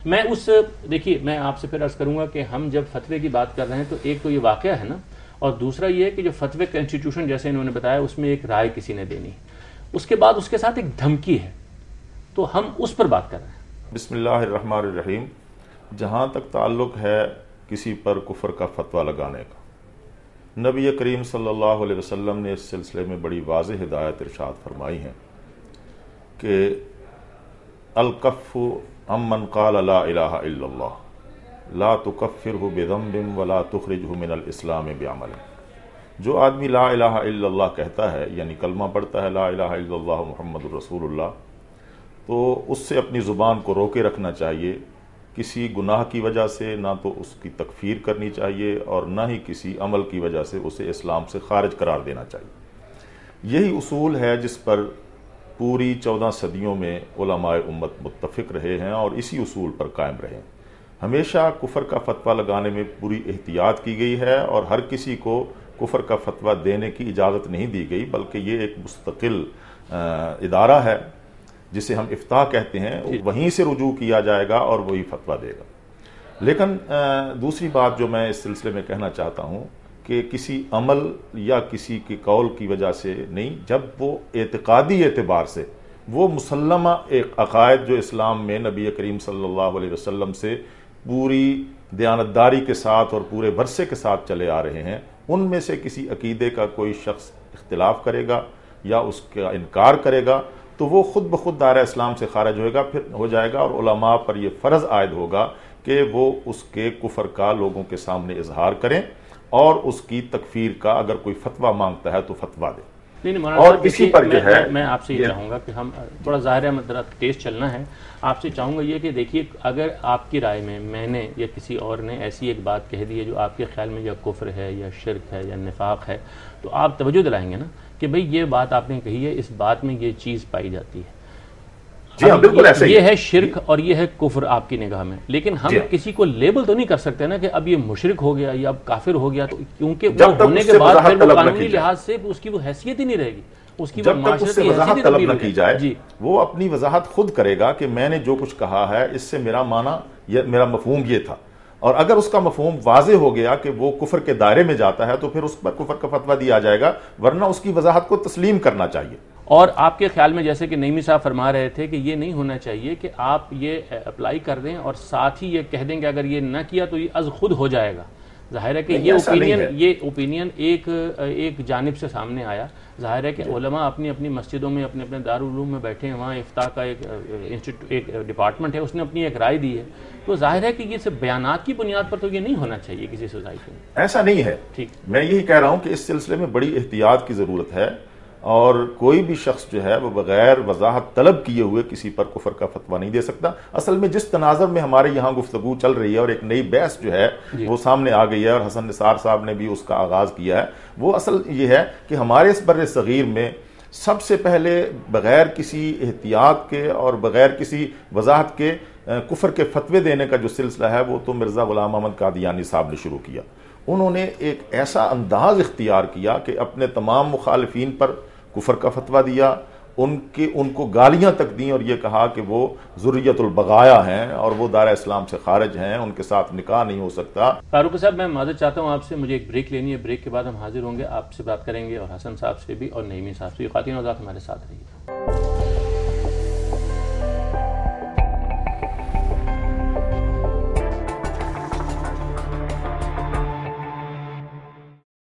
میں دیکھیے میں آپ سے پھر عرض کروں گا کہ ہم جب فتوے کی بات کر رہے ہیں تو ایک تو یہ واقعہ ہے نا، اور دوسرا یہ ہے کہ جو فتوے کا انسٹیٹیوشن جیسے انہوں نے بتایا اس میں ایک رائے کسی نے دینی، اس کے بعد اس کے ساتھ ایک دھمکی ہے، تو ہم اس پر بات کر رہے ہیں۔ بسم اللہ الرحمن الرحیم۔ جہاں تک تعلق ہے کسی پر کفر کا فتویٰ لگانے کا، نبی کریم صلی اللہ علیہ وسلم نے اس سلسلے میں بڑی واضح ہدایت ارشاد فرمائی ہیں کہ الکف عمن قال لا الہ الا اللہ لا تکفرہ بذنب ولا تخرجہ من الاسلام بعمل۔ جو آدمی لا الہ الا اللہ کہتا ہے، یعنی کلمہ پڑھتا ہے لا الہ الا اللہ محمد الرسول اللہ، تو اس سے اپنی زبان کو روکے رکھنا چاہیے، کسی گناہ کی وجہ سے نہ تو اس کی تکفیر کرنی چاہیے اور نہ ہی کسی عمل کی وجہ سے اسے اسلام سے خارج قرار دینا چاہیے۔ یہی اصول ہے جس پر پوری 14 صدیوں میں علماء امت متفق رہے ہیں اور اسی اصول پر قائم رہے ہیں۔ ہمیشہ کفر کا فتویٰ لگانے میں پوری احتیاط کی گئی ہے اور ہر کسی کو کفر کا فتویٰ دینے کی اجازت نہیں دی گئی، بلکہ یہ ایک مستقل ادارہ ہے جسے ہم افتاء کہتے ہیں، وہیں سے رجوع کیا جائے گا اور وہی فتویٰ دے گا۔ لیکن دوسری بات جو میں اس سلسلے میں کہنا چاہتا ہوں کہ کسی عمل یا کسی کے قول کی وجہ سے نہیں، جب وہ اعتقادی اعتبار سے وہ مسلمہ ایک عقائد جو اسلام میں نبی کریم صلی اللہ علیہ وسلم سے پوری دیانتداری کے ساتھ اور پورے ورثے کے ساتھ چلے آ رہے ہیں، ان میں سے کسی عقیدے کا کوئی شخص اختلاف کرے گا یا اس کا انکار کرے گا تو وہ خود بخود دائرہ اسلام سے خارج ہو جائے گا، اور علماء پر یہ فرض عائد ہوگا کہ وہ اس کے کفر کا لوگوں کے سامنے اظہار کریں اور اس کی تکفیر کا اگر کوئی فتویٰ مانگتا ہے تو فتویٰ دیں۔ اور اسی پر جو ہے میں آپ سے یہ چاہوں گا کہ ہم تھوڑا ظاہر ہے مطلب تیز چلنا ہے، آپ سے چاہوں گا یہ کہ دیکھیے اگر آپ کی رائے میں نے یا کسی اور نے ایسی ایک بات کہہ دی ہے جو آپ کے خیال میں یا کفر ہے یا شرک ہے یا نفاق ہے، تو آپ توجہ دلائیں گے نا کہ بھئی یہ بات آپ نے کہی ہے، اس بات میں یہ چیز پائی جاتی ہے، جی ہاں بالکل ایسے یہ ہے شرک اور یہ ہے کفر آپ کی نگاہ میں، لیکن ہم کسی کو لیبل تو نہیں کر سکتے نا کہ اب یہ مشرک ہو گیا یا اب کافر ہو گیا، تو کیونکہ وہ ہونے کے بعد پھر وہ قانونی لحاظ سے اس کی وہ حیثیت ہی نہیں رہے گی، اس کی جب تک اس سے وضاحت طلب نہ کی جائے وہ اپنی وضاحت خود کرے گا کہ میں نے جو کچھ کہا ہے اس سے میرا معنی میرا مفہوم یہ تھا، اور اگر اس کا مفہوم واضح ہو گیا کہ وہ کفر کے دائرے میں جاتا ہے تو پھر اس پر کفر کا فتویٰ دیا جائے گا، ورنہ اس کی وضاحت کو تسلیم کرنا چاہیے۔ اور آپ کے خیال میں جیسے کہ نعیمی صاحب فرما رہے تھے کہ یہ نہیں ہونا چاہیے کہ آپ یہ اپلائی کر دیں اور ساتھ ہی یہ کہہ دیں کہ اگر یہ نہ کیا تو یہ از خود ہو جائے گا۔ ظاہر ہے کہ یہ اوپینین ایک جانب سے سامنے آیا، ظاہر ہے کہ علماء اپنی اپنی مسجدوں میں اپنے اپنے دارالعلوم میں بیٹھے ہیں، وہاں افتاء کا ایک ڈپارٹمنٹ ہے، اس نے اپنی ایک رائے دی ہے، تو ظاہر ہے کہ یہ صرف بیانات کی بنیاد پر تو یہ نہیں ہونا چاہیے کسی سوسائٹی میں۔ ایسا نہیں ہے، میں یہی کہہ رہا ہوں کہ اس سلسلے میں بڑی احتیاط کی ضرورت ہے، اور کوئی بھی شخص جو ہے وہ بغیر وضاحت طلب کیے ہوئے کسی پر کفر کا فتویٰ نہیں دے سکتا۔ اصل میں جس تناظر میں ہمارے یہاں گفتگو چل رہی ہے اور ایک نئی بحث جو ہے وہ سامنے آ گئی ہے اور حسن نثار صاحب نے بھی اس کا آغاز کیا ہے، وہ اصل یہ ہے کہ ہمارے اس بر صغیر میں سب سے پہلے بغیر کسی احتیاط کے اور بغیر کسی وضاحت کے کفر کے فتوے دینے کا جو سلسلہ ہے وہ تو مرزا غلام احمد قادیانی صاحب نے شروع کیا۔ انہوں نے ایک ایسا انداز اختیار کیا کہ اپنے تمام مخالفین پر کفر کا فتویٰ دیا، ان کو گالیاں تک دیں اور یہ کہا کہ وہ ذریت البغایا ہیں اور وہ دائرہ اسلام سے خارج ہیں، ان کے ساتھ نکاح نہیں ہو سکتا۔ فاروق صاحب میں معذرت چاہتا ہوں آپ سے، مجھے ایک بریک لینی ہے، بریک کے بعد ہم حاضر ہوں گے، آپ سے بات کریں گے اور حسن صاحب سے بھی اور نعیمی صاحب سے۔ خواتین و حضرات ہمارے ساتھ رہیے۔